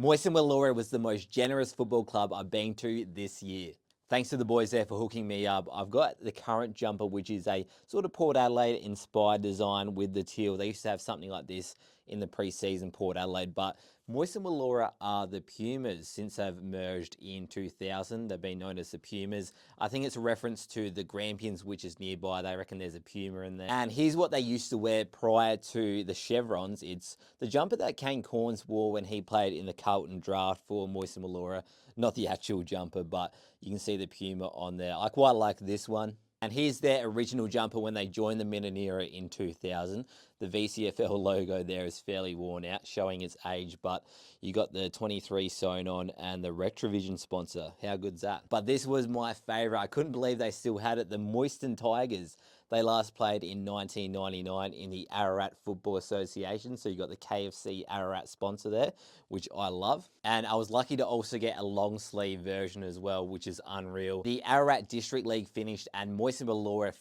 Moyston was the most generous football club I've been to this year. Thanks to the boys there for hooking me up. I've got the current jumper, which is a sort of Port Adelaide inspired design with the teal. They used to have something like this in the pre-season Port Adelaide, but Moyston are the Pumas since they've merged in 2000. They've been known as the Pumas. I think it's a reference to the Grampians, which is nearby. They reckon there's a Puma in there. And here's what they used to wear prior to the chevrons. It's the jumper that Kane Corns wore when he played in the Carlton draft for Moyston. Not the actual jumper, but you can see the Puma on there. I quite like this one. And here's their original jumper when they joined the Mindanera in 2000. The VCFL logo there is fairly worn out, showing its age, but you got the 23 sewn on and the Retrovision sponsor. How good's that? But this was my favourite. I couldn't believe they still had it. The Moyston Tigers. They last played in 1999 in the Ararat Football Association. So you got the KFC Ararat sponsor there, which I love. And I was lucky to also get a long sleeve version as well, which is unreal. The Ararat District League finished and Moyston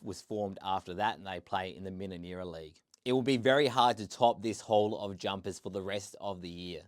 was formed after that, and they play in the Mindanera League. It will be very hard to top this haul of jumpers for the rest of the year.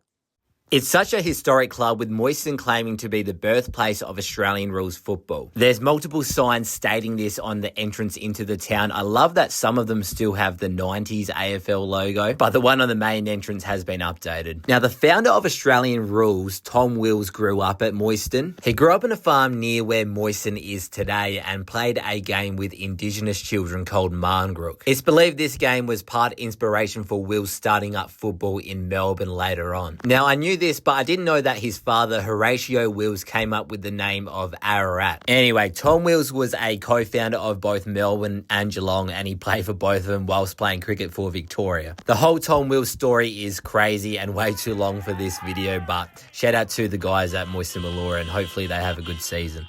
It's such a historic club, with Moyston claiming to be the birthplace of Australian rules football. There's multiple signs stating this on the entrance into the town. I love that some of them still have the 90s AFL logo, but the one on the main entrance has been updated. Now, the founder of Australian rules, Tom Wills, grew up at Moyston. He grew up on a farm near where Moyston is today and played a game with Indigenous children called Marngrook. It's believed this game was part inspiration for Wills starting up football in Melbourne later on. Now, I knew this, but I didn't know that his father, Horatio Wills, came up with the name of Ararat. Anyway, Tom Wills was a co-founder of both Melbourne and Geelong, and he played for both of them whilst playing cricket for Victoria. The whole Tom Wills story is crazy and way too long for this video, but shout out to the guys at Moyston and hopefully they have a good season.